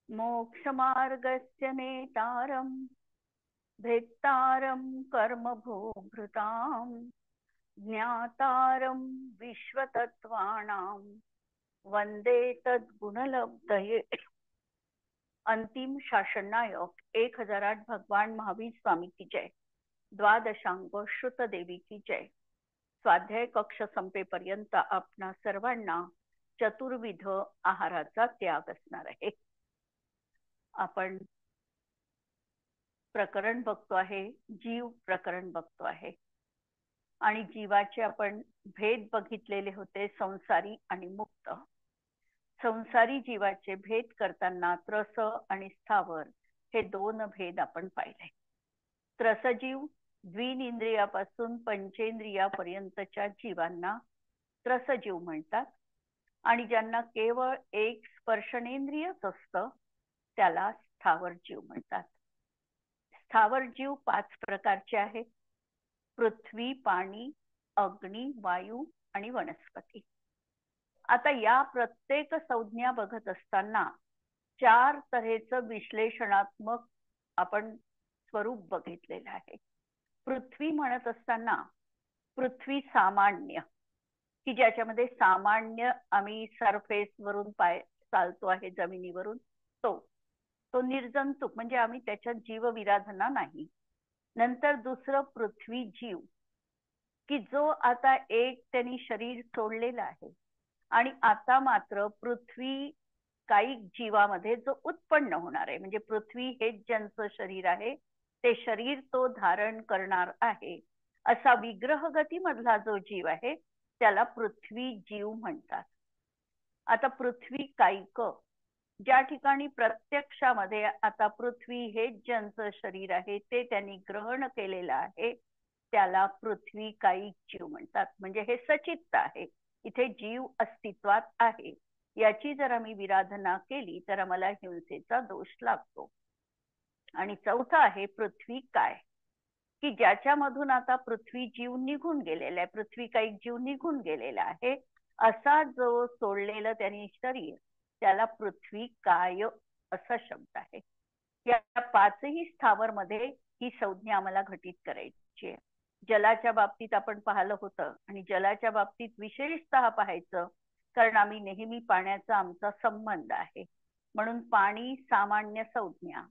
मोक्षमार्गस्य नेतारं भेत्तारं कर्मभोभृतां ज्ञातारं विश्वतत्त्वानां वंदे तद्गुणलब्धये। अंतिम शासननायक 1008 भगवान महावीर स्वामी की जय। द्वादशांग श्रुत देवी की जय। स्वाध्याय कक्ष संपेपर्यंत आपणा सर्वांना चतुर्विध आहाराचा त्याग असणार आहे। आपण प्रकरण बघतो आहे, जीव प्रकरण बघतो आहे आणि जीवाचे आपण भेद बघितलेले होते, संसारी आणि मुक्त। संसारी जीवाचे भेद करताना त्रस आणि स्थावर हे दोन भेद आपण पाहिले। त्रसजीव द्विनिंद्रियापासून पंचेंद्रियापर्यंतच्या जीवांना त्रसजीव म्हणतात आणि ज्यांना केवळ एक स्पर्शनेंद्रियच असतं त्याला स्थावर जीव म्हणतात। स्थावर जीव 5 प्रकारचे आहेत: पृथ्वी, पाणी, अग्नी, वायू आणि वनस्पती। आता या प्रत्येक संज्ञा बघत असताना 4 तऱ्हेचं विश्लेषणात्मक आपण स्वरूप बघितलेलं आहे। पृथ्वी म्हणत असताना पृथ्वी सामान्य, की ज्याच्यामध्ये सामान्य आम्ही सरफेस वरून पाय चालतो आहे जमिनीवरून, तो निर्जंतुक म्हणजे आम्ही त्याच्यात जीव विराधना नाही। नंतर दुसरं पृथ्वी जीव, की जो आता एक त्यांनी शरीर सोडलेलं आहे आणि आता मात्र पृथ्वी काही जीवामध्ये जो उत्पन्न होणार आहे, म्हणजे पृथ्वी हेच ज्यांचं शरीर आहे ते शरीर तो धारण करणार आहे असा विग्रह गतीमधला जो जीव आहे त्याला पृथ्वी जीव म्हणतात। आता पृथ्वी कायिक, ज्या ठिकाणी प्रत्यक्षामध्ये आता पृथ्वी हेच ज्यांचं शरीर आहे ते त्यांनी ग्रहण केलेलं आहे त्याला पृथ्वी कायिक जीव म्हणतात। म्हणजे हे सचित्त आहे, इथे जीव अस्तित्वात आहे। याची जर आम्ही विराधना केली तर आम्हाला हिंसेचा दोष लागतो। आणि चौथा आहे पृथ्वी काय, की ज्याच्यामधून आता पृथ्वी जीव निघून गेलेला आहे, पृथ्वी कायिक जीव निघून गेलेला आहे असा जो सोडलेलं त्यांनी शरीर त्याला पृथ्वी काय असा शब्द आहे। या 5ही स्थावर मध्ये ही संज्ञा आम्हाला घटित करायची आहे। जलाच्या बाबतीत आपण पाहिलं होतं आणि जलाच्या बाबतीत विशेषतः पाहायचं कारण आम्ही नेहमी पाण्याचा आमचा संबंध आहे, म्हणून पाणी सामान्य संज्ञा।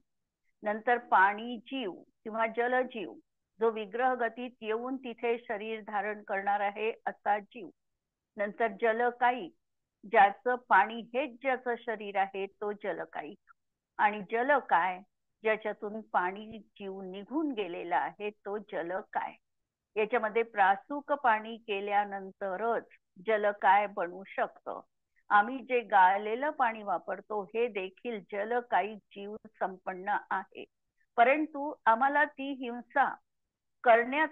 नंतर पाणी जीव किंवा जलजीव, जो विग्रह गतीत येऊन तिथे शरीर धारण करणार आहे असा जीव। नंतर जलकायिक, ज्याचं पाणी हेच ज्याचं शरीर आहे तो जलकायिक। आणि जल काय, ज्याच्यातून पाणी जीव निघून गेलेला आहे तो जल काय। याच्यामध्ये प्रासूक पाणी केल्यानंतरच जल काय बनू शकतं। आम्ही जे गाळलेलं पाणी वापरतो हे देखील जलकायिक जीव संपन्न आहे, परंतु आम्हाला ती हिंसा करण्यात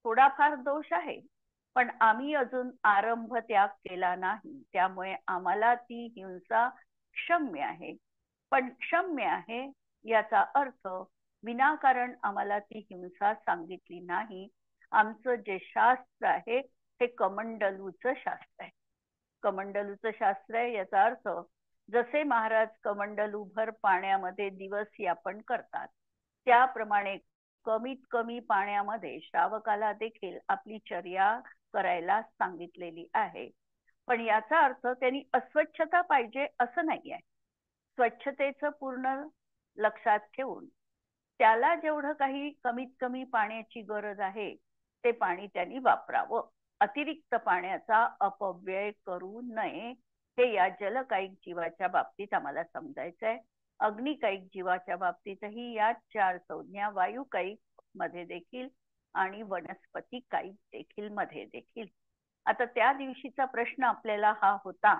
थोडाफार दोष आहे, पण आम्ही अजून आरंभ त्याग केला नाही, त्यामुळे आम्हाला ती हिंसा क्षम्य आहे। पण क्षम्य आहे याचा अर्थ विनाकारण आम्हाला ती हिंसा सांगितली नाही। आमचं जे शास्त्र आहे हे कमंडलूचं शास्त्र आहे। कमंडलूचं शास्त्र आहे याचा अर्थ जसे महाराज कमंडलूभर पाण्यामध्ये दिवस यापन करतात त्याप्रमाणे कमीत कमी पाण्यामध्ये श्रावकाला देखील आपली चर्या करायला सांगितलेली आहे। पण याचा अर्थ त्यांनी अस्वच्छता पाहिजे असं नाही आहे। स्वच्छतेचं पूर्ण लक्षात ठेवून त्याला जेवढं काही कमीत कमी पाण्याची गरज आहे ते पाणी त्यांनी वापरावं, अतिरिक्त पाण्याचा अपव्यय करू नये, हे या जलकायिक जीवाच्या बाबतीत आम्हाला समजायचं आहे। अग्निकायिक जीवाच्या बाबतीतही या 4 संज्ञा, वायुकायिक मध्ये देखील आणि वनस्पती कायिक देखील मध्ये देखील। आता त्या दिवशीचा प्रश्न आपल्याला हा होता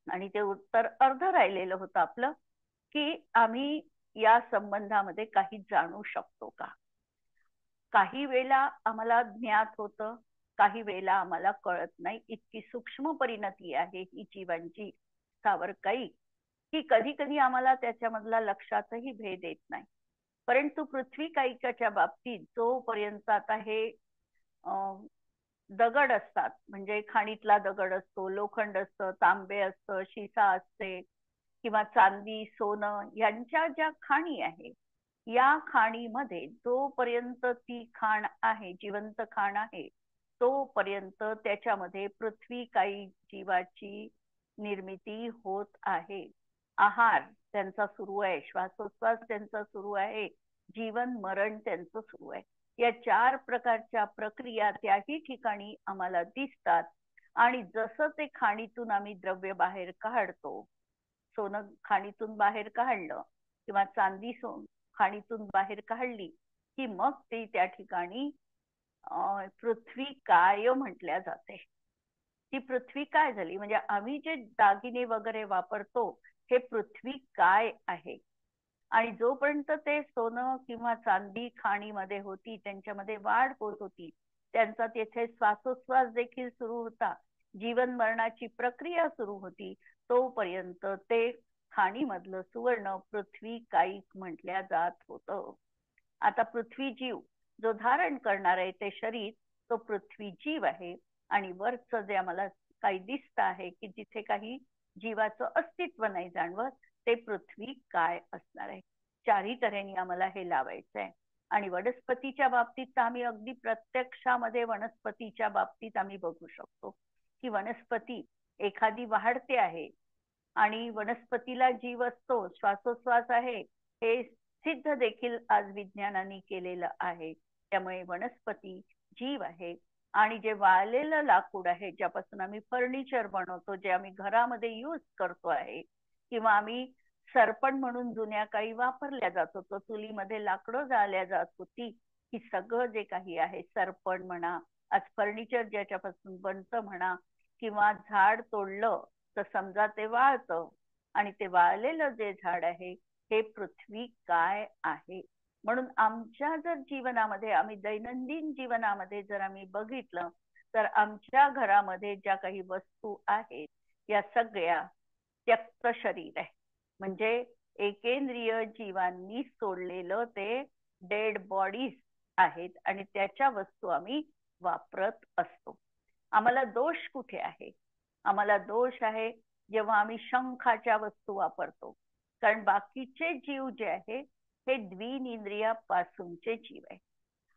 आणि ते उत्तर अर्ध राहिलेलं होतं आपलं, की आम्ही या संबंधामध्ये काही जाणू शकतो का। काही वेळा आम्हाला ज्ञात होतं, काही वेळा आम्हाला कळत नाही। इतकी सूक्ष्म परिणती आहे ही जीवांची स्थावर कायिक, की कधी कधी आम्हाला त्याच्यामधला लक्षातही भेद येत नाही। परंतु पृथ्वी कायिकाच्या बाबतीत जोपर्यंत आता हे दगड असतात, म्हणजे खाणीतला दगड असतो, लोखंड असतं, तांबे असतं, शिसा असते किंवा चांदी, सोनं यांच्या ज्या खाणी आहे, या खाणीमध्ये जोपर्यंत ती खाण आहे, जिवंत खाण आहे, तोपर्यंत त्याच्यामध्ये पृथ्वी काही जीवाची निर्मिती होत आहे. आहार त्यांचा सुरू आहे, श्वासोच्छ्वास त्यांचा सुरू आहे, जीवन मरण त्यांचं सुरू आहे. या 4 प्रकारच्या प्रक्रिया त्याही ठिकाणी आम्हाला दिसतात. आणि जसं ते खाणीतून आम्ही द्रव्य बाहेर काढतो, सोनं खाणीतून बाहेर काढलं किंवा चांदी खाणीतून बाहेर काढली, की मग ती त्या ठिकाणी पृथ्वी काय म्हटल्या जाते. ती पृथ्वी काय झाली, म्हणजे आम्ही जे दागिने वगैरे वापरतो हे पृथ्वी काय आहे. आणि जोपर्यंत ते सोनं किंवा चांदी खाणीमध्ये होती, त्यांच्यामध्ये वाढ होत होती, त्यांचा तेथे श्वासोच्छ्वास देखील सुरू होता, जीवन मरणाची प्रक्रिया सुरू होती, तोपर्यंत ते खाणीमधलं सुवर्ण पृथ्वी काईक म्हटल्या जात होतं. आता पृथ्वी जीव जो धारण करणार आहे ते शरीर, तो पृथ्वी जीव आहे. आणि वरचं जे आम्हाला काही दिसत आहे की जिथे काही जीवाचं अस्तित्व नाही जाणवत, ते पृथ्वी काय असणार आहे. 4ही तऱ्हेने आम्हाला हे लावायचं आहे. आणि वनस्पतीच्या बाबतीत आम्ही अगदी प्रत्यक्षामध्ये वनस्पतीच्या बाबतीत आम्ही बघू शकतो की वनस्पती एखादी वाढते आहे आणि वनस्पतीला जीव असतो, श्वासोच्छ्वास आहे, हे सिद्ध देखील आज विज्ञानाने केलेलं आहे. त्यामुळे वनस्पती जीव आहे. आणि जे वाळलेलं लाकूड आहे, ज्यापासून आम्ही फर्निचर बनवतो, जे आम्ही घरामध्ये यूज करतो आहे, किंवा आम्ही सरपण म्हणून जुन्या काही वापरल्या जात होतो, चुलीमध्ये लाकडं जाळल्या जात होती, ही सगळं जे काही आहे, सरपण म्हणा, आज फर्निचर ज्याच्यापासून बनतं म्हणा, किंवा झाड तोडलं तर समजा ते वाळतं, आणि ते वाळलेलं जे झाड आहे हे पृथ्वी काय आहे. म्हणून आमच्या जर जीवनामध्ये, आम्ही दैनंदिन जीवनामध्ये जर आम्ही बघितलं, तर आमच्या घरामध्ये ज्या काही वस्तू आहेत या सगळ्या त्यक्त शरीर आहे, म्हणजे एकेंद्रिय जीवांनी सोडलेलं ते डेड बॉडीज आहेत, आणि त्याच्या वस्तू आम्ही वापरत असतो. आम्हाला दोष कुठे आहे? आम्हाला दोष आहे जेव्हा आम्ही शंखाच्या वस्तू वापरतो, कारण बाकीचे जीव जे आहे हे द्विनिंद्रियापासूनचे जीव आहे.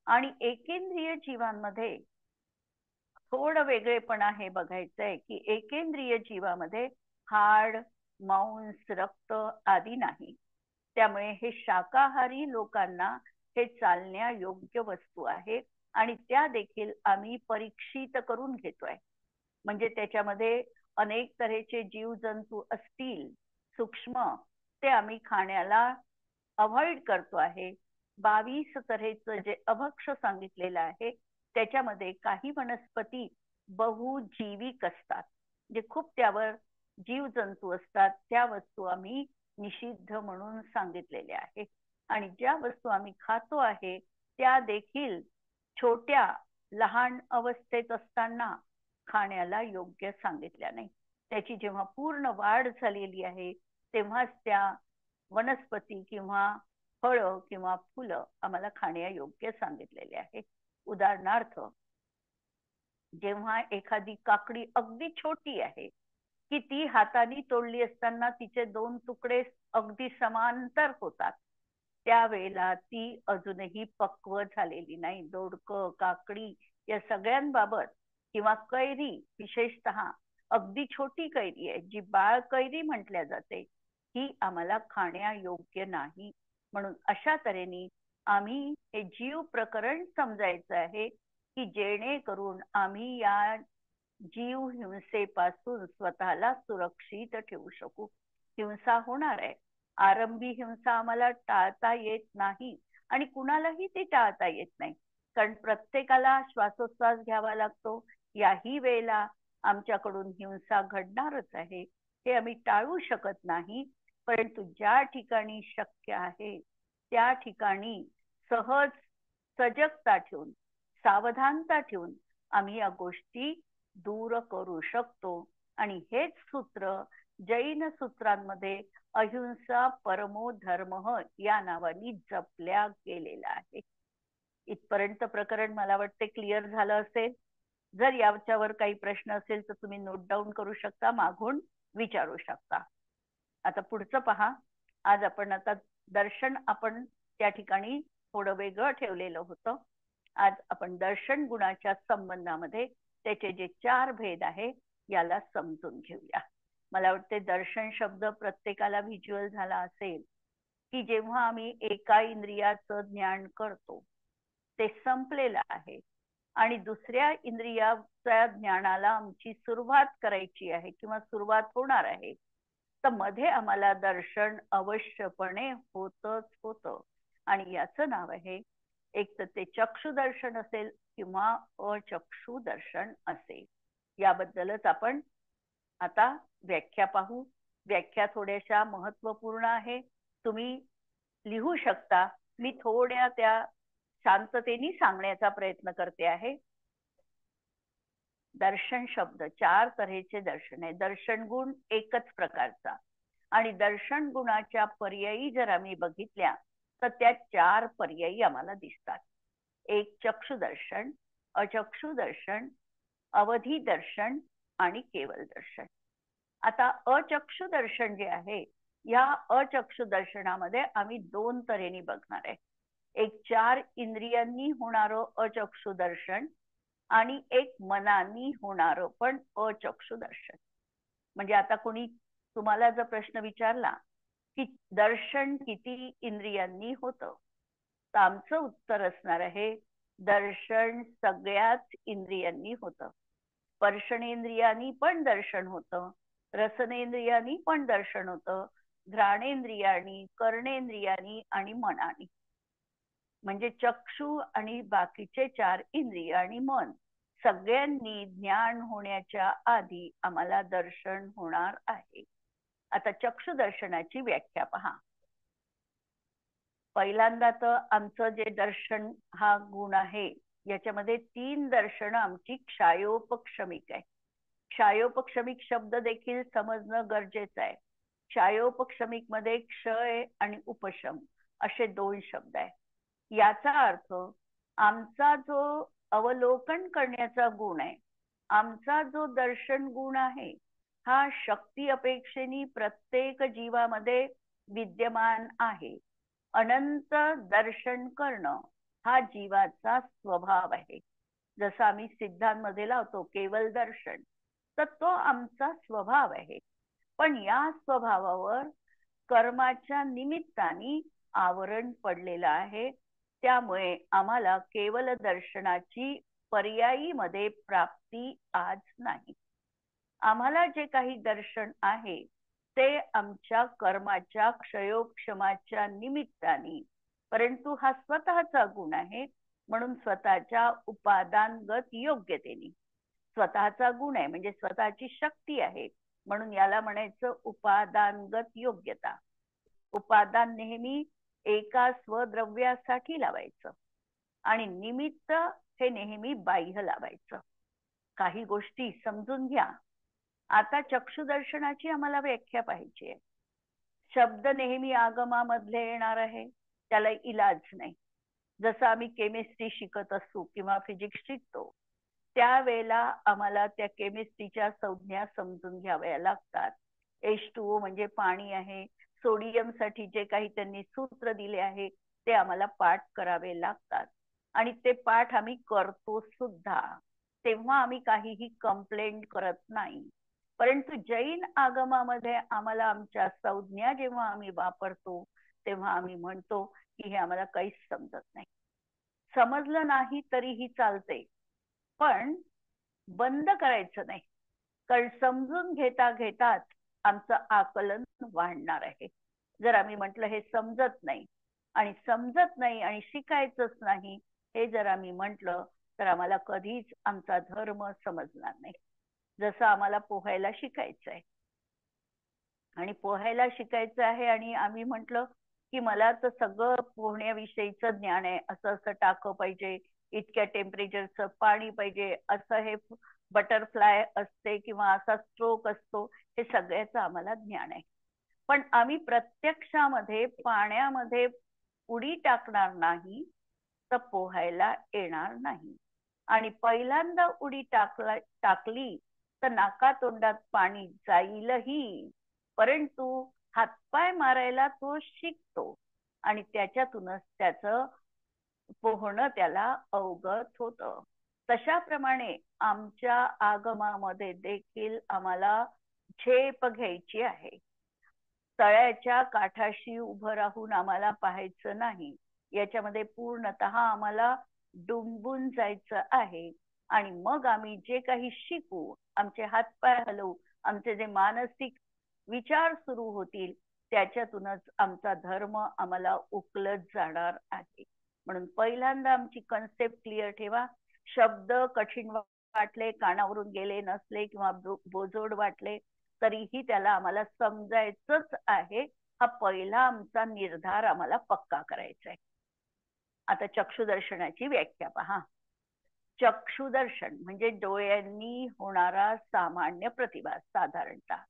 आणि एकेंद्रिय जीवांमध्ये थोडं वेगळेपणा हे बघायचंय की एकेंद्रिय जीवामध्ये हाड, मांस, रक्त आदी नाही. त्यामुळे हे शाकाहारी लोकांना हे चालण्या योग्य वस्तू आहे, आणि त्या देखील आम्ही परीक्षित करून घेतोय. म्हणजे त्याच्यामध्ये अनेक तऱ्हेचे जीवजंतू असतील सूक्ष्म, ते आम्ही खाण्याला अवॉइड करतो आहे. 22 तऱ्हेचं जे अभक्ष सांगितलेलं आहे, त्याच्यामध्ये काही वनस्पती बहुजीविक असतात, म्हणजे खूप त्यावर जीवजंतू असतात, त्या वस्तू आम्ही निषिद्ध म्हणून सांगितलेल्या आहे. आणि ज्या वस्तू आम्ही खातो आहे त्या देखील छोट्या लहान अवस्थेत असताना खाण्याला योग्य सांगितल्या नाही. त्याची जेव्हा पूर्ण वाढ झालेली आहे तेव्हाच त्या वनस्पती किंवा फळं किंवा फुलं आम्हाला खाण्यायोग्य सांगितलेले आहे. उदाहरणार्थ, जेव्हा एखादी काकडी अगदी छोटी आहे की ती हाताने तोडली असताना तिचे 2 तुकडे अगदी समांतर होतात, त्यावेळेला ती अजूनही पक्व झालेली नाही. दोडकं, काकडी या सगळ्यांबाबत, किंवा कैरी विशेषतः अगदी छोटी कैरी आहे जी बाळ कैरी म्हटल्या जाते, ही आम्हाला खाण्यायोग्य नाही. म्हणून अशा तऱ्हेने आम्ही हे जीव प्रकरण समजायचं आहे की जेणेकरून आम्ही या जीव हिंसेपासून स्वतःला सुरक्षित ठेवू शकू. हिंसा होणार आहे, आरंभी हिंसा आम्हाला टाळता येत नाही, आणि कुणालाही ती टाळता येत नाही, कारण प्रत्येकाला श्वासोच्छ्वास घ्यावा लागतो. याही वेळेला आमच्याकडून हिंसा घडणारच आहे, हे आम्ही टाळू शकत नाही. परंतु ज्या ठिकाणी शक्य आहे त्या ठिकाणी सहज सजगता ठेवून, सावधानता ठेवून आम्ही या गोष्टी दूर करू शकतो. आणि हेच सूत्र जैन सूत्रांमध्ये अहिंसा परमो धर्म या नावाने जपल्या गेलेला आहे. इथपर्यंत प्रकरण मला वाटते क्लिअर झालं असेल. जर याच्यावर काही प्रश्न असेल तर तुम्ही नोट डाऊन करू शकता, मागून विचारू शकता. आता पुढचं पहा. आज आपण दर्शन त्या ठिकाणी थोडं वेगळं ठेवलेलं होतं. आज आपण दर्शन गुणाच्या संबंधामध्ये त्याचे जे 4 भेद आहे याला समजून घेऊया. मला वाटते दर्शन शब्द प्रत्येकाला व्हिज्युअल झाला असेल की जेव्हा आम्ही एका इंद्रियाचं ज्ञान करतो ते संपलेलं आहे आणि दुसऱ्या इंद्रियाच्या ज्ञानाला आमची सुरुवात करायची आहे किंवा सुरुवात होणार आहे, तर मध्ये आम्हाला दर्शन अवश्यपणे होतच होतं. आणि याचं नाव आहे, एक तर ते चक्षु दर्शन असेल किंवा अचक्षु दर्शन असेल. याबद्दलच आपण आता व्याख्या पाहू. व्याख्या थोड्याशा महत्वपूर्ण आहे, तुम्ही लिहू शकता. मी थोड्या त्या शांततेने सांगण्याचा प्रयत्न करते आहे. दर्शन शब्द 4 तऱ्हेचे दर्शन आहे. दर्शन गुण एकच प्रकारचा आणि दर्शन गुणाच्या पर्यायी जर आम्ही बघितल्या तर त्या 4 पर्यायी आम्हाला दिसतात. एक चक्षु दर्शन, अचक्षु दर्शन, अवधी दर्शन आणि केवल दर्शन. आता अचक्षु दर्शन जे आहे, या अचक्षु दर्शनामध्ये आम्ही 2 तऱ्हेने बघणार आहे. एक 4 इंद्रियांनी होणारं अचक्षु दर्शन आणि एक मनानी होणारं पण अचक्षु दर्शन. म्हणजे आता कोणी तुम्हाला जर प्रश्न विचारला की दर्शन किती इंद्रियांनी होतं, तर आमचं उत्तर असणार आहे, दर्शन सगळ्याच इंद्रियांनी होतं. स्पर्शनेंद्रियांनी पण दर्शन होतं, रसनेंद्रियांनी पण दर्शन होतं, घ्राणेंद्रियांनी, कर्णेंद्रियांनी आणि मनानी. म्हणजे चक्षु आणि बाकीचे 4 इंद्रिय आणि मन सगळ्यांनी ज्ञान होण्याच्या आधी आम्हाला दर्शन होणार आहे. आता चक्षु दर्शनाची व्याख्या पहा. पहिल्यांदा तर आमचं जे दर्शन हा गुण आहे, याच्यामध्ये 3 दर्शन आमची क्षायोपक्षमिक आहे. क्षायोपक्षमिक शब्द देखील समजणं गरजेचं आहे. क्षायोपक्षमिक मध्ये क्षय आणि उपशम असे 2 शब्द आहे. याचा अर्थ आमचा जो अवलोकन करण्याचा गुण आहे, आमचा जो दर्शन गुण आहे, हा शक्ती अपेक्षेने प्रत्येक जीवामध्ये विद्यमान आहे. अनंत दर्शन करणं हा जीवाचा स्वभाव आहे. जसं आम्ही सिद्धांमध्ये लावतो केवल दर्शन, तर तो आमचा स्वभाव आहे. पण या स्वभावावर कर्माच्या निमित्ताने आवरण पडलेलं आहे. त्यामुळे आम्हाला केवल दर्शनाची पर्यायी मध्ये प्राप्ती आज नाही. आम्हाला जे काही दर्शन आहे ते आमच्या कर्माच्या क्षयोक्षमाच्या निमित्ताने, परंतु हा स्वतःचा गुण आहे म्हणून स्वतःच्या उपादानगत योग्यतेने. स्वतःचा गुण आहे म्हणजे स्वतःची शक्ती आहे म्हणून याला म्हणायचं उपादानगत योग्यता. उपादान नेहमी एका स्वद्रव्यासाठी लावायचं आणि निमित्त हे नेहमी बाह्य लावायचं. काही गोष्टी समजून घ्या. आता चक्षुदर्शनाची आम्हाला व्याख्या पाहिजे. शब्द नेहमी आगमामधले येणार आहे, त्याला इलाज नाही. जसं आम्ही केमिस्ट्री शिकत असू किंवा फिजिक्स शिकतो, त्यावेळेला आम्हाला त्या केमिस्ट्रीच्या संज्ञा समजून घ्याव्या लागतात. H2O म्हणजे पाणी आहे. सोडियम साठी जे काही त्यांनी सूत्र दिले आहे ते आम्हाला पाठ करावे लागतात आणि ते पाठ आम्ही करतो सुद्धा. तेव्हा आम्ही काहीही कंप्लेंट करत नाही. परंतु जैन आगमामध्ये आम्हाला आमच्या संज्ञा जेव्हा आम्ही वापरतो तेव्हा आम्ही म्हणतो की हे आम्हाला काहीच समजत नाही. समजलं नाही तरीही चालते, पण बंद करायचं नाही, कारण समजून घेता घेताच आमचं आकलन वाढणार आहे. जर आम्ही म्हटलं हे समजत नाही आणि शिकायचंच नाही हे जर आम्ही म्हटलं तर आम्हाला कधीच आमचा धर्म समजणार नाही. जसं आम्हाला पोहायला शिकायचं आहे आणि आम्ही म्हटलं की मला तर सगळं पोहण्याविषयीचं ज्ञान आहे, असं असं टाकं पाहिजे, इतक्या टेम्परेचरचं पाणी पाहिजे, असं हे बटरफ्लाय असते किंवा असा स्ट्रोक असतो, हे सगळ्याचं आम्हाला ज्ञान आहे. पण आम्ही प्रत्यक्षामध्ये पाण्यामध्ये उडी टाकणार नाही तर पोहायला येणार नाही. आणि पहिल्यांदा उडी टाकली तर नाकातोंडात पाणी जाईलही, परंतु हातपाय मारायला तो शिकतो आणि त्याच्यातूनच त्याचं पोहणं त्याला अवगत होतं. तशाप्रमाणे आमच्या आगमामध्ये देखील आम्हाला झेप घ्यायची आहे. तळ्याच्या काठाशी उभं राहून आम्हाला पाहायचं नाही, याच्यामध्ये पूर्णतः आम्हाला डुंबून जायचं आहे. आणि मग आम्ही जे काही शिकू, आमचे हातपाय हलवू, आमचे जे मानसिक विचार सुरू होतील, त्याच्यातूनच आमचा धर्म आम्हाला उकलत जाणार आहे. म्हणून पहिल्यांदा आमची कन्सेप्ट क्लिअर ठेवा. शब्द कठीण वाटले, कानावरून गेले नसले किंवा बोजोड वाटले तरीही त्याला आम्हाला समजायचंच आहे. हा पहिला आमचा निर्धार आम्हाला पक्का करायचा आहे. आता चक्षुदर्शनाची व्याख्या पहा. चक्षुदर्शन म्हणजे डोळ्यांनी होणारा सामान्य प्रतिभास. साधारणतः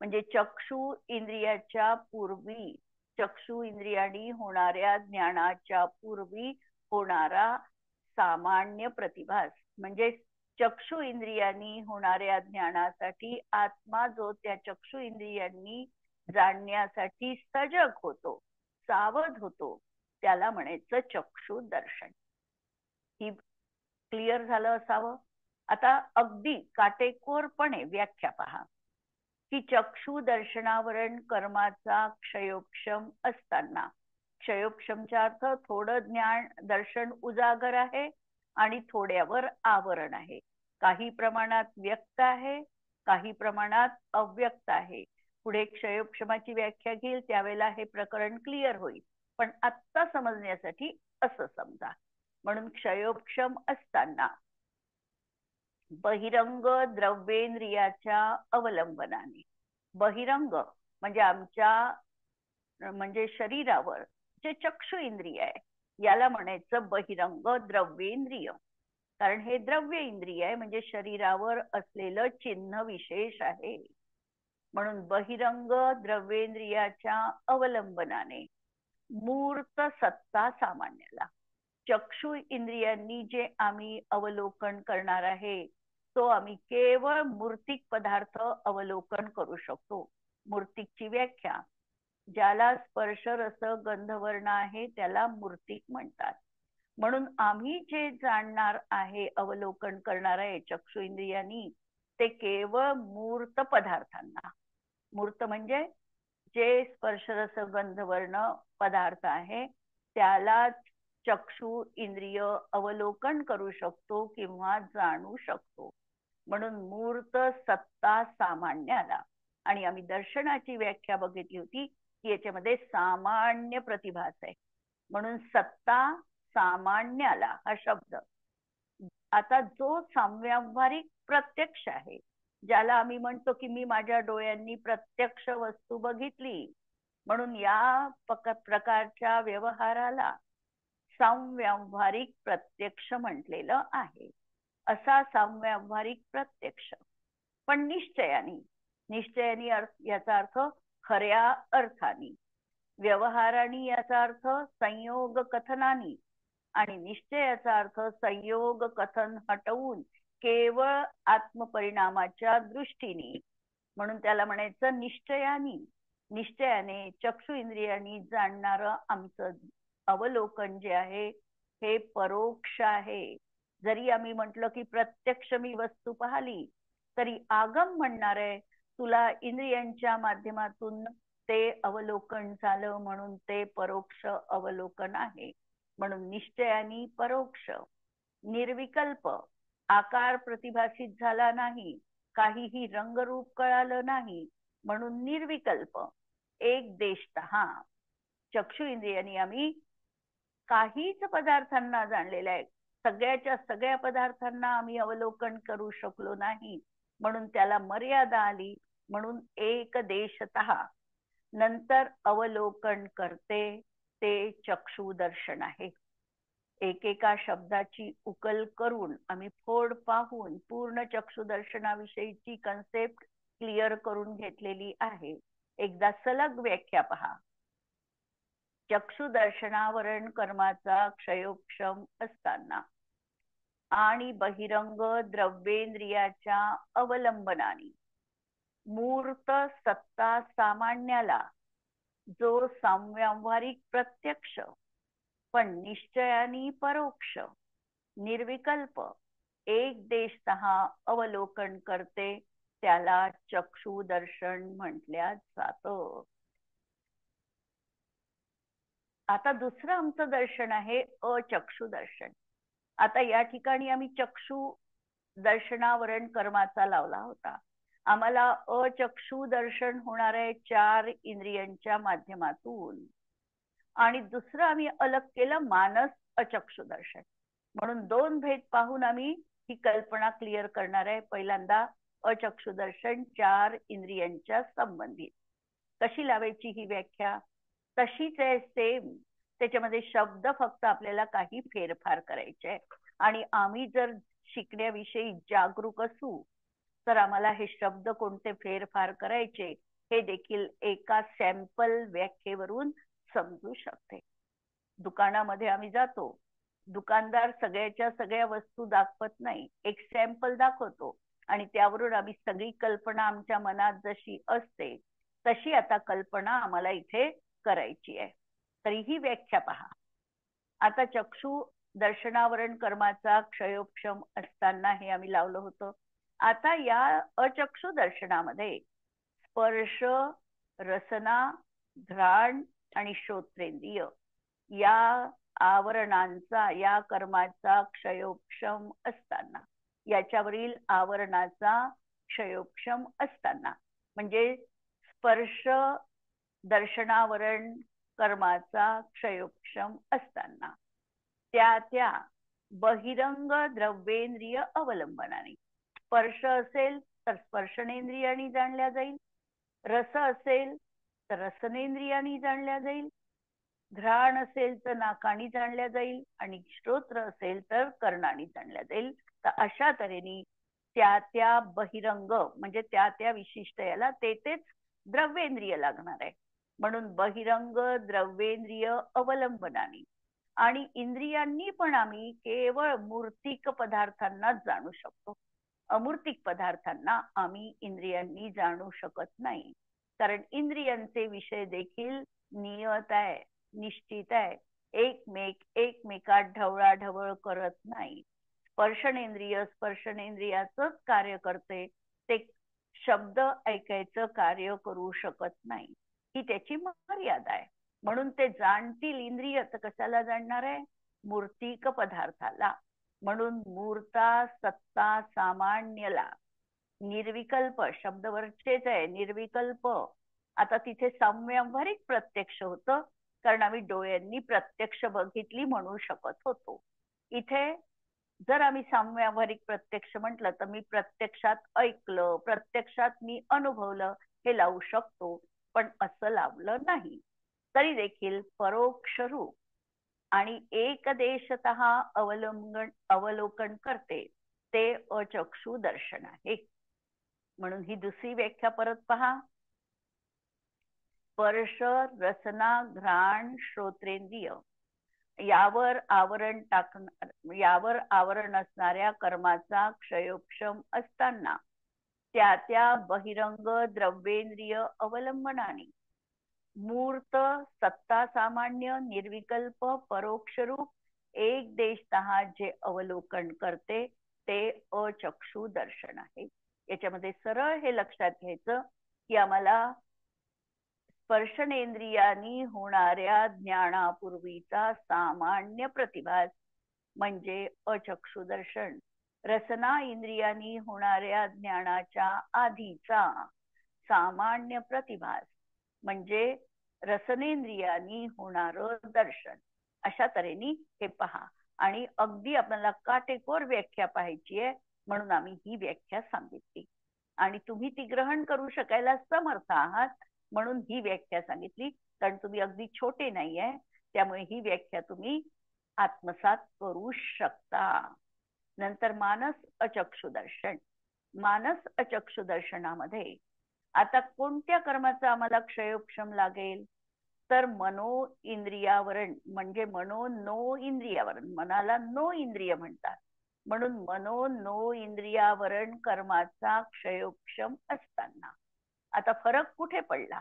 म्हणजे चक्षु इंद्रियाच्या पूर्वी, चक्षु इंद्रियांनी होणाऱ्या ज्ञानाच्या पूर्वी होणारा सामान्य प्रतिभास. म्हणजे चक्षु इंद्रियांनी होणाऱ्या ज्ञानासाठी आत्मा जो त्या चक्षु इंद्रियांनी जाणण्यासाठी सजग होतो, सावध होतो, त्याला म्हणायचं चक्षु दर्शन. ही क्लिअर झालं असावं. आता अगदी काटेकोरपणे व्याख्या पहा की चक्षु दर्शनावरण कर्माचा क्षयोक्षम असताना, क्षयोक्षमचा अर्थ थोडं ज्ञान दर्शन उजागर आहे आणि थोड्यावर आवरण आहे, काही प्रमाणात व्यक्त आहे, काही प्रमाणात अव्यक्त आहे. पुढे क्षयोक्षमाची व्याख्या घेईल त्यावेळेला हे प्रकरण क्लिअर होईल, पण आत्ता समजण्यासाठी असं समजा. म्हणून क्षयोक्षम असताना बहिरंग द्रव्येंद्रियाच्या अवलंबनाने, बहिरंग म्हणजे आमच्या म्हणजे शरीरावर जे चक्षु इंद्रिय आहे याला म्हणायचं बहिरंग द्रव्येंद्रिय. कारण हे द्रव्य इंद्रिय आहे, म्हणजे शरीरावर असलेलं चिन्ह विशेष आहे. म्हणून बहिरंग द्रव्येंद्रियाच्या अवलंबनाने मूर्त सत्ता सामान्याला, चक्षु इंद्रियांनी जे आम्ही अवलोकन करणार आहे तो आम्ही केवळ मूर्तिक पदार्थ अवलोकन करू शकतो. मूर्तिकची व्याख्या, ज्याला स्पर्श रस गंधवर्ण आहे त्याला मूर्तिक म्हणतात. म्हणून आम्ही जे जाणणार आहे, अवलोकन करणार आहे चक्षु इंद्रियांनी, ते केवळ मूर्त पदार्थांना, मूर्त म्हणजे जे स्पर्श रस गंधवर्ण पदार्थ आहे त्याला चक्षु इंद्रिय अवलोकन करू शकतो किंवा जाणू शकतो. म्हणून मूर्त सत्ता सामान्याला. आणि आम्ही दर्शनाची व्याख्या बघितली होती की याच्यामध्ये सामान्य प्रतिभास आहे, म्हणून सत्ता सामान्याला हा शब्द. आता जो संव्यावहारिक प्रत्यक्ष आहे, ज्याला आम्ही म्हणतो की मी माझ्या डोळ्यांनी प्रत्यक्ष वस्तू बघितली, म्हणून या प्रकारच्या व्यवहाराला संव्यावहारिक प्रत्यक्ष म्हटलेलं आहे. असा संव्यावहारिक प्रत्यक्ष. पण निश्चयानी, निश्चयानी याचा अर्थ खऱ्या अर्थाने, व्यवहाराने याचा अर्थ संयोग कथनानी, आणि निश्चयाचा अर्थ संयोग कथन हटवून केवळ आत्मपरिणामाच्या दृष्टीने. म्हणून त्याला म्हणायचं निश्चयानी. निश्चयाने चक्षु इंद्रियांनी जाणणारं आमचं अवलोकन जे आहे हे परोक्ष आहे. जरी आम्ही म्हटलं की प्रत्यक्ष मी वस्तू पाहिली, तरी आगम म्हणणार आहे तुला इंद्रियांच्या माध्यमातून ते अवलोकन झालं म्हणून ते परोक्ष अवलोकन आहे. म्हणून निश्चयानी परोक्ष. निर्विकल्प, आकार प्रतिभासित झाला नाही, काहीही रंगरूप कळालं नाही, म्हणून निर्विकल्प. एक देशतः चक्षु इंद्रियांनी आम्ही काहीच पदार्थांना जाणलेलं आहे, सगळ्याच्या सगळ्या पदार्थांना आम्ही अवलोकन करू शकलो नाही, म्हणून त्याला मर्यादा आली. म्हणून एक देशतः. नंतर अवलोकन करते ते चक्षु दर्शन आहे. एकेका शब्दाची उकल करून आम्ही फोड पाहून पूर्ण चक्षु दर्शनाविषयीची कन्सेप्ट क्लिअर करून घेतलेली आहे. एकदा सलग व्याख्या पहा. चक्षु दर्शनावरण कर्माचा क्षयोक्षम असताना आणि बहिरंग द्रव्येंद्रियाच्या अवलंबनाने मूर्त सत्ता सामान्याला जो सांव्यावहारिक प्रत्यक्ष पण निश्चयानी परोक्ष निर्विकल्प एक देशतः अवलोकन करते त्याला चक्षुदर्शन म्हटल्या जातं. आता दुसरं आमचं दर्शन आहे अचक्षु दर्शन. आता या ठिकाणी आम्ही चक्षु दर्शनावरण कर्माचा लावला होता. आम्हाला अचक्षु दर्शन होणार आहे 4 इंद्रियांच्या माध्यमातून. आणि दुसरं आम्ही अलग केलं मानस अचक्षु दर्शन. म्हणून 2 भेद पाहून आम्ही ही कल्पना क्लिअर करणार आहे. पहिल्यांदा अचक्षु दर्शन 4 इंद्रियांच्या संबंधित. कशी लावायची ही व्याख्या? तशीच आहे सेम. त्याच्यामध्ये शब्द फक्त आपल्याला काही फेरफार करायचे आहे. आणि आम्ही जर शिकण्याविषयी जागरूक असू तर आम्हाला हे शब्द कोणते फेरफार करायचे हे देखील एका सॅम्पल व्याख्येवरून समजू शकते. दुकानामध्ये आम्ही जातो, दुकानदार सगळ्याच्या सगळ्या वस्तू दाखवत नाही, एक सॅम्पल दाखवतो आणि त्यावरून आम्ही सगळी कल्पना आमच्या मनात जशी असते तशी आता कल्पना आम्हाला इथे करायची आहे. तरी ही व्याख्या पहा. आता चक्षु दर्शनावरण कर्माचा क्षयोपशम असताना हे आम्ही लावलं होतं. आता या अचक्षु दर्शनामध्ये स्पर्श, रसना, घ्राण आणि श्रोत्रेंद्रिय या आवरणांचा या कर्माचा क्षयोपशम असताना, याच्यावरील आवरणाचा क्षयोपशम असताना, म्हणजे स्पर्श दर्शनावरण कर्माचा क्षयोपशम असताना त्या बहिरंग द्रव्येंद्रिय अवलंबनाने स्पर्श असेल तर स्पर्शनेंद्रियाने जाणल्या जाईल, रस असेल तर रसनेंद्रियाने जाणल्या जाईल, घ्राण असेल तर नाकानी जाणल्या जाईल आणि श्रोत्र असेल तर कर्णाने जाणल्या जाईल. तर अशा तऱ्हेने त्या बहिरंग म्हणजे त्या विशिष्ट याला तेच द्रव्येंद्रिय लागणार आहे. म्हणून बहिरंग द्रव्येंद्रिय अवलंबनाने आणि इंद्रियांनी पण आम्ही केवळ मूर्तिक पदार्थांनाच जाणू शकतो. अमूर्तिक पदार्थांना आम्ही इंद्रियांनी जाणू शकत नाही, कारण इंद्रियांचे विषय देखील नियत आहे, निश्चित आहे. एकमेकात ढवळाढवळ करत नाही. स्पर्शनेंद्रियाच कार्य करते, ते शब्द ऐकायचं कार्य करू शकत नाही. ही त्याची मर्यादा आहे. म्हणून ते जाणतील इंद्रिय तर कशाला जाणणार आहे? मूर्तिक पदार्थाला. म्हणून मूर्ता सत्ता सामान्यला निर्विकल्प शब्दवरचेच आहे, निर्विकल्प. आता तिथे संव्यावहारिक प्रत्यक्ष होतं, कारण आम्ही डोळ्यांनी प्रत्यक्ष बघितली म्हणू शकत होतो. इथे जर आम्ही संव्यावहारिक प्रत्यक्ष म्हटलं तर मी प्रत्यक्षात ऐकलं, प्रत्यक्षात मी अनुभवलं हे लावू शकतो, पण असं लावलं नाही. तरी देखील परोक्ष रूप आणि एकदेशतः अवलोकन करते ते अचक्षु दर्शन आहे. म्हणून ही दुसरी व्याख्या परत पहा. स्पर्श, रसना, घ्राण, श्रोत्रेंद्रिय यावर आवरण असणाऱ्या कर्माचा क्षयोपशम असताना त्या बहिरंग द्रव्येंद्रिय अवलंबनाने मूर्त सत्ता सामान्य निर्विकल्प परोक्ष रूप एक देशतः जे अवलोकन करते ते अचक्षु दर्शन आहे. याच्यामध्ये सरळ हे लक्षात घ्यायचं की आम्हाला स्पर्शनेंद्रियांनी होणाऱ्या ज्ञानापूर्वीचा सामान्य प्रतिभास म्हणजे अचक्षु दर्शन, रसना इंद्रियांनी होणाऱ्या ज्ञानाच्या आधीचा सामान्य प्रतिभास म्हणजे रसनेंद्रियांनी होणारं दर्शन. अशा तऱ्हेने हे पहा. आणि अगदी आपल्याला काटेकोर व्याख्या पाहायची आहे म्हणून आम्ही ही व्याख्या सांगितली आणि तुम्ही ती ग्रहण करू शकायला समर्थ आहात म्हणून ही व्याख्या सांगितली. कारण तुम्ही अगदी छोटे नाही आहे, त्यामुळे ही व्याख्या तुम्ही आत्मसात करू शकता. नंतर मानस अचक्षु दर्शन. मानस अचक्षु दर्शनामध्ये आता कोणत्या कर्माचा आम्हाला क्षयोपशम लागेल तर मनो इंद्रियावरण म्हणजे नो इंद्रियावरण, मनाला नो इंद्रिय म्हणतात. म्हणून मनो नो इंद्रियावरण कर्माचा क्षयोक्षम असताना. आता फरक कुठे पडला?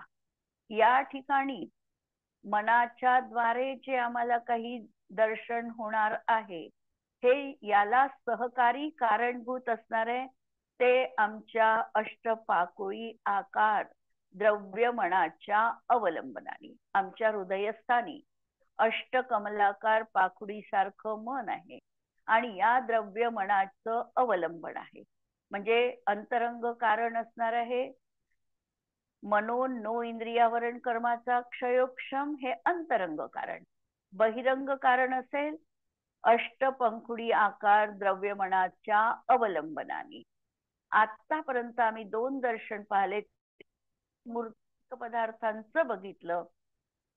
या ठिकाणी मनाच्या द्वारे जे आम्हाला काही दर्शन होणार आहे, हे याला सहकारी कारणभूत असणारे ते आमच्या अष्टपाकोळी आकार द्रव्य मनाच्या अवलंबनाने. आमच्या हृदयस्थानी अष्टकमलाकार पाखुडीसारखं मन आहे आणि या द्रव्य मनाचं अवलंबन आहे. म्हणजे अंतरंग कारण असणार आहे मनो नो इंद्रियावरण कर्माचा क्षयोक्षम, हे अंतरंग कारण. बहिरंग कारण असेल अष्टपंखुडी आकार द्रव्य मनाच्या अवलंबनाने. आतापर्यंत आम्ही 2 दर्शन पाहिले, मूर्त पदार्थांचं बघितलं.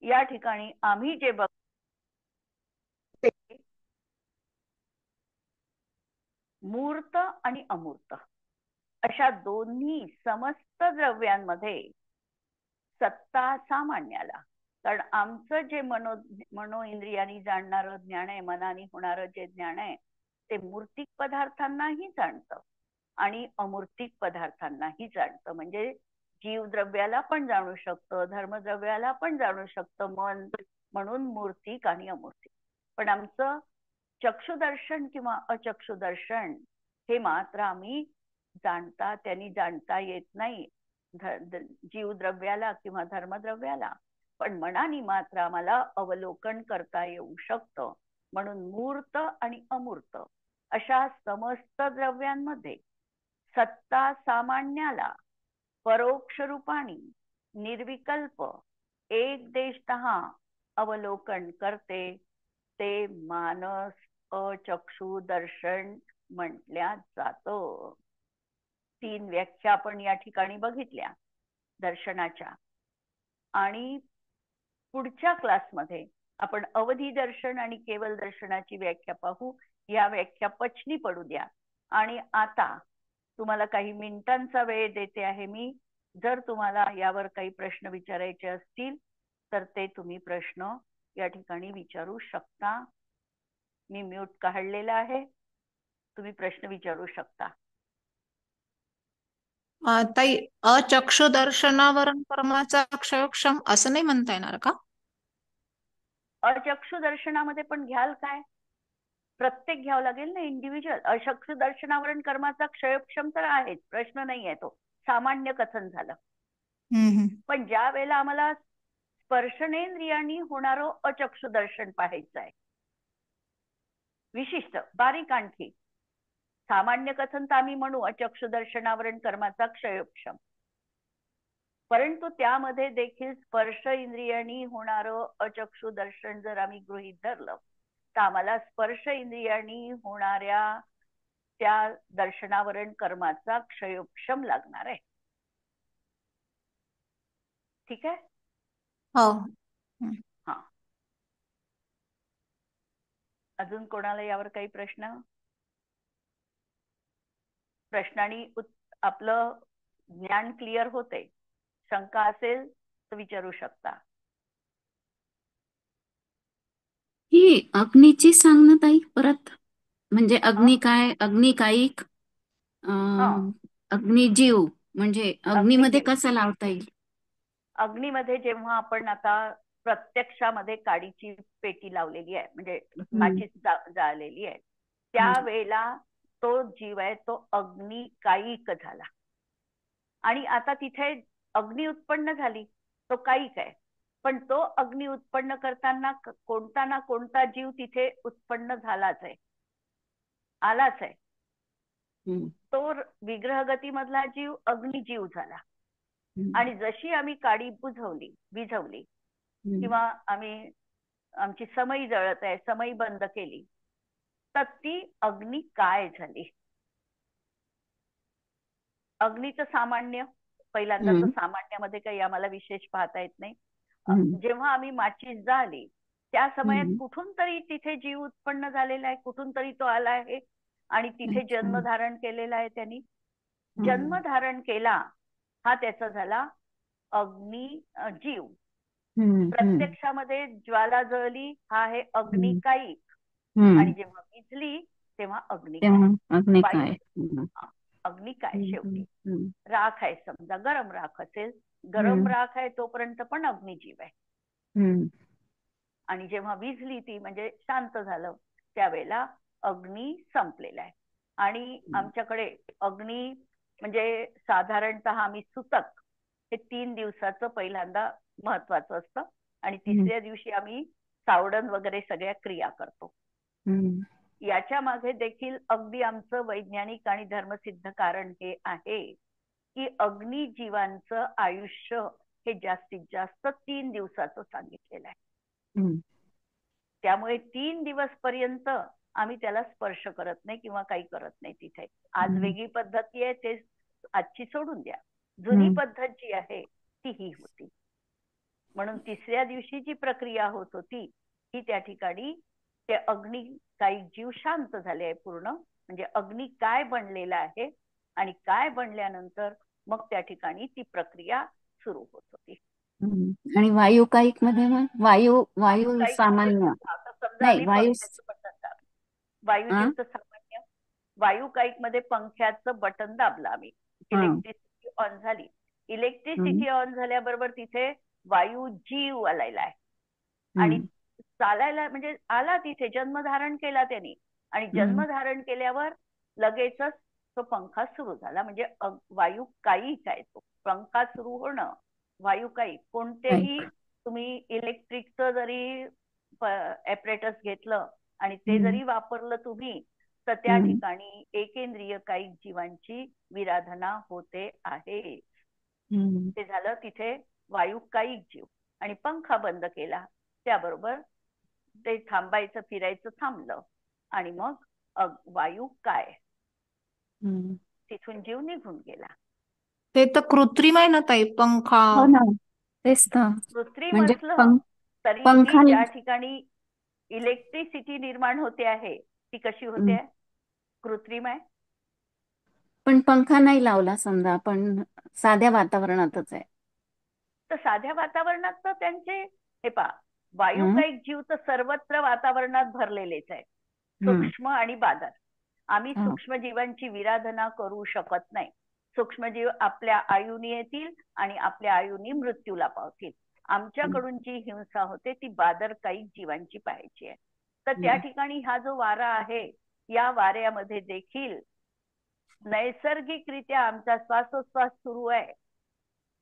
या ठिकाणी आम्ही जे बघते मूर्त आणि अमूर्त अशा दोन्ही समस्त द्रव्यांमध्ये सत्ता सामान्याला. कारण आमचं जे मनो इंद्रियांनी जाणणारं ज्ञान आहे, मनाने होणारं जे ज्ञान आहे, ते मूर्तिक पदार्थांनाही जाणतं आणि अमूर्तिक पदार्थांनाही जाणतं. म्हणजे जीवद्रव्याला पण जाणू शकतं, धर्मद्रव्याला पण जाणू शकतं मन, म्हणून मूर्तिक आणि अमूर्तिक. पण आमचं चक्षुदर्शन किंवा अचक्षुदर्शन हे मात्र आम्ही त्यांनी जाणता येत नाही जीवद्रव्याला किंवा धर्मद्रव्याला, पण मनाने मात्र आम्हाला अवलोकन करता येऊ शकतं. म्हणून मूर्त आणि अमूर्त अशा समस्त द्रव्यांमध्ये सत्ता सामान्याला परोक्ष रूपाने निर्विकल्प एक देशतः अवलोकन करते, ते मानस अचक्षु दर्शन म्हटल्या जातं. 3 व्याख्या आपण या ठिकाणी बघितल्या दर्शनाच्या. आणि पुढच्या क्लासमध्ये आपण अवधी दर्शन आणि केवल दर्शनाची व्याख्या पाहू. या व्याख्या पचनी पडू द्या. आणि आता तुम्हाला काही मिनिटांचा वेळ देते आहे मी. जर तुम्हाला यावर काही प्रश्न विचारायचे असतील तर ते तुम्ही प्रश्न या ठिकाणी विचारू शकता. मी म्यूट काढलेला आहे, तुम्ही प्रश्न विचारू शकता. ताई, अचक्षुदर्शनावरून कर्माचा क्षयोक्षम असं नाही म्हणता येणार का? अचक्षु दर्शनामध्ये पण घ्याल काय? प्रत्येक घ्यावं लागेल ना, इंडिव्हिज्युअल. अचक्षु दर्शनावरून कर्माचा क्षयोक्षम तर आहेच, प्रश्न नाही आहे, तो सामान्य कथन झालं. पण ज्या वेळेला आम्हाला स्पर्शनेंद्रियांनी होणारं अचक्षु दर्शन पाहायचं आहे, विशिष्ट बारीक आणखी, सामान्य कथन तर आम्ही म्हणू अचक्षु दर्शनावरण कर्माचा क्षयोक्षम, परंतु त्यामध्ये देखील स्पर्श इंद्रियांनी होणारं अचक्षु दर्शन जर आम्ही गृहीत धरलं तर आम्हाला स्पर्श इंद्रियांनी होणाऱ्या त्या दर्शनावरण कर्माचा क्षयोक्षम लागणार आहे. ठीक आहे? हो. हा. अजून कोणाला यावर काही प्रश्न? प्रश्नांनी आपलं ज्ञान क्लिअर होते. शंका असेल तर विचारू शकता. ही अग्नीची सांग ना ताई परत. म्हणजे अग्नी काय, अग्निकायिक, अग्निजीव, म्हणजे अग्नीमध्ये कसं लावता येईल? अग्नीमध्ये जेव्हा आपण आता प्रत्यक्षामध्ये काडीची पेटी लावलेली आहे, म्हणजे माचीस जाळलेली आहे, त्यावेळेला तो जीव आहे तो अग्निकायिक झाला. आणि आता तिथे अग्नी उत्पन्न झाली, तो कायिक आहे. पण तो अग्नी उत्पन्न करताना कोणता ना कोणता जीव तिथे उत्पन्न झालाच आहे, आलाच आहे. तो विग्रहगती मधला जीव अग्निजीव झाला. आणि जशी आम्ही काडी विझवली किंवा आम्ही आमची समई जळत आहे, समई बंद केली, तर ती अग्नी काय झाली? अग्नीचं सामान्य, पहिल्यांदा तर सामान्यामध्ये काही आम्हाला विशेष पाहता येत नाही. जेव्हा आम्ही माचीस जाळली त्या समयात कुठून तरी तिथे जीव उत्पन्न झालेला आहे, कुठून तरी तो आला आहे आणि तिथे जन्म धारण केलेला आहे. त्यांनी जन्म धारण केला, हा त्याचा झाला अग्नी जीव. प्रत्यक्षामध्ये ज्वाला जळली, हा आहे अग्निकायिक. आणि जेव्हा विझली तेव्हा अग्नी काय, तेव्हा अग्नी वायू काय? अग्नी काय शेवटी हम्म. राख आहे, समजा गरम राख असेल, गरम राख आहे तोपर्यंत पण अग्निजीव आहे. हम्म. आणि जेव्हा विझली ती म्हणजे शांत झालं त्यावेळेला अग्नी संपलेला आहे. आणि आमच्याकडे अग्नी म्हणजे साधारणतः आम्ही सुतक हे 3 दिवसाचं पहिल्यांदा महत्वाचं असतं आणि तिसऱ्या दिवशी आम्ही सावडण वगैरे सगळ्या क्रिया करतो. याच्या मागे देखील अगदी आमचं वैज्ञानिक आणि धर्मसिद्ध कारण हे आहे की अग्निजीवांचं आयुष्य हे जास्तीत जास्त 3 दिवसाचं सांगितलेलं आहे. त्यामुळे 3 दिवस पर्यंत आम्ही त्याला स्पर्श करत नाही किंवा काही करत नाही. तिथे आज वेगळी पद्धती आहे, ते आजची सोडून द्या. जुनी पद्धत जी आहे ती ही होती. म्हणून तिसऱ्या दिवशी जी प्रक्रिया होत होती ही त्या ठिकाणी ते अग्नी काही जीव शांत झाले आहे पूर्ण, म्हणजे अग्नी काय बनलेला आहे आणि काय बनल्यानंतर मग त्या ठिकाणी ती प्रक्रिया सुरू होत होती. आणि वायुकायिक मध्ये मग वायू सामान्य समजा आम्ही पंख्याचं बटन दाबलं, वायुजीवचं सामान्य वायुकायिक मध्ये पंख्याचं बटन दाबलं आम्ही, इलेक्ट्रिसिटी ऑन झाली. इलेक्ट्रिसिटी ऑन झाल्याबरोबर तिथे वायू जीव आलेला आहे आणि चालायला म्हणजे आला, तिथे जन्मधारण केला त्यांनी आणि जन्मधारण केल्यावर लगेचच तो पंखा सुरू झाला. म्हणजे वायू कायिक आहे तो पंखा सुरू होणं. वायू कायिक कोणतेही तुम्ही इलेक्ट्रिकचं जरी ॲपरेटस घेतलं आणि ते जरी वापरलं तुम्ही तर त्या ठिकाणी एकेंद्रिय कायिक जीवांची विराधना होते आहे. ते झालं तिथे वायू कायिक जीव. आणि पंखा बंद केला त्याबरोबर ते थांबायचं फिरायचं थांबलं आणि मग वायू काय, तिथून जीव निघून गेला. ते तर कृत्रिम आहे ना ताई, पंखा. हो ना, तेच तर. कृत्रिम म्हणजे असलं तरीही ज्या ठिकाणी इलेक्ट्रिसिटी निर्माण होते आहे ती कशी होते, कृत्रिम आहे. पण पंखा नाही लावला समजा, आपण साध्या वातावरणातच आहे, तर साध्या वातावरणात तर त्यांचे हे पहा, वायुकायिक जीव तर सर्वत्र वातावरणात भरलेलेच आहे, सूक्ष्म आणि बादर. आम्ही सूक्ष्म जीवांची विराधना करू शकत नाही. सूक्ष्मजीव आपल्या आयुनी येतील आणि आपल्या आयुनी मृत्यूला पावतील. आमच्याकडून जी हिंसा होते ती बादरकायिक जीवांची पाहायची आहे. तर त्या ठिकाणी हा जो वारा आहे या वाऱ्यामध्ये देखील नैसर्गिकरित्या आमचा श्वासोच्छ्वास सुरू आहे,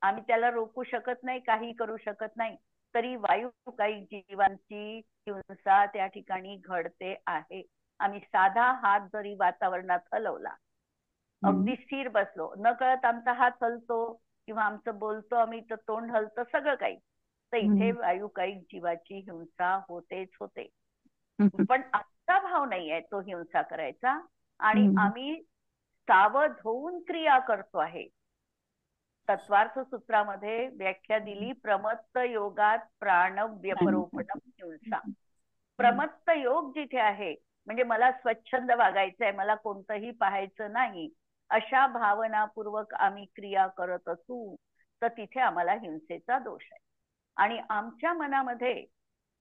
आम्ही त्याला रोखू शकत नाही, काही करू शकत नाही, तरी वायुकायिक जीवांची हिंसा त्या ठिकाणी घडते आहे. आम्ही साधा हात जरी वातावरणात हलवला, अगदी स्थिर बसलो, न कळत आमचा हात हलतो किंवा आमचं बोलतो आम्ही तर तोंड हलतं, सगळं काही, तर इथे वायुकायिक जीवाची हिंसा होतेच होते. पण आमचा भाव नाही आहे तो हिंसा करायचा आणि आम्ही सावध होऊन क्रिया करतो आहे. तत्वार्थ सूत्रामध्ये व्याख्या दिली, प्रमत्त योगात प्राणव्यपरोपणम हिंसा. प्रमत्त योग जिथे आहे म्हणजे मला स्वच्छंद वागायचंय, मला कोणतंही पाहायचं नाही, अशा भावनापूर्वक आम्ही क्रिया करत असू तर तिथे आम्हाला हिंसेचा दोष आहे. आणि आमच्या मनामध्ये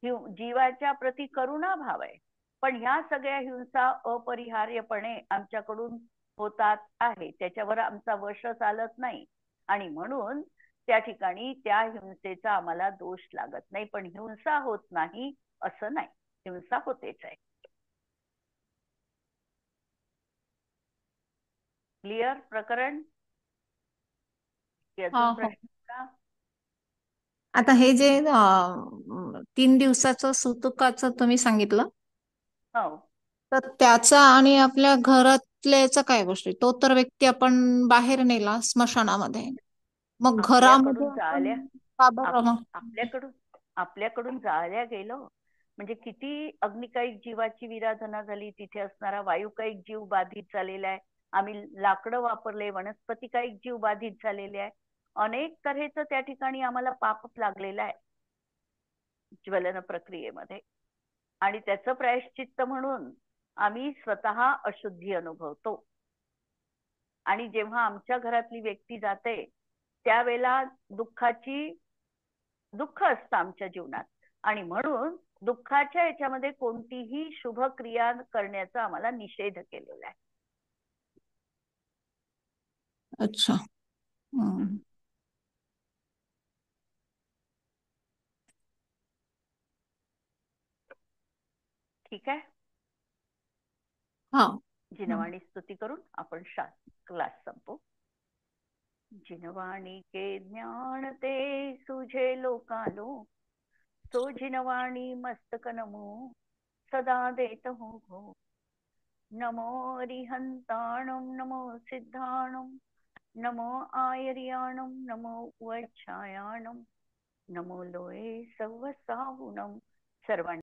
जीवाच्या प्रती करुणा भाव आहे, पण ह्या सगळ्या हिंसा अपरिहार्यपणे आमच्याकडून होतात आहे, त्याच्यावर आमचा वश चालत नाही आणि म्हणून त्या ठिकाणी त्या हिंसेचा आम्हाला दोष लागत नाही. पण हिंसा होत नाही असं नाही, हिंसा होतेच आहे. क्लिअर प्रकरण? अजून प्रश्न का? आता हे जे 3 दिवसाचं सुतकाचं तुम्ही सांगितलं, हो, तर त्याचा आणि आपल्या घरातल्याचा काय गोष्टी, तो तर व्यक्ती आपण बाहेर नेला स्मशानामध्ये, मग घरामध्ये आपल्याकडून जाळल्या गेलं म्हणजे किती अग्निकायिक जीवाची विराधना झाली, तिथे असणारा वायुकायिक जीव बाधित झालेला आहे, आम्ही लाकडं वापरले, वनस्पतिकायिक जीव बाधित झालेले आहे, अनेक तऱ्हेचं त्या ठिकाणी आम्हाला पाप लागलेलं आहे ज्वलन प्रक्रियेमध्ये. आणि त्याचं प्रायश्चित्त म्हणून आम्ही स्वतः अशुद्धी अनुभवतो. आणि जेव्हा आमच्या घरातली व्यक्ती जाते त्यावेळेला दुःख असतं आमच्या जीवनात आणि म्हणून दुःखाच्या याच्यामध्ये कोणतीही शुभ क्रिया करण्याचा आम्हाला निषेध केलेला आहे. अच्छा. ठीक आहे. हा. जिनवाणी स्तुती करून आपण क्लास संपू. जिनवाणी के ज्ञान ते सुझे लोकालो, सो जिनवाणी मस्तक नमो सदा देत हो गो. नमो अरिहंताणं नमो सिद्धाणं नमो आयर्याणं नमो वच्छायाणं नमो लोये सवसाहुणं. सर्वांनी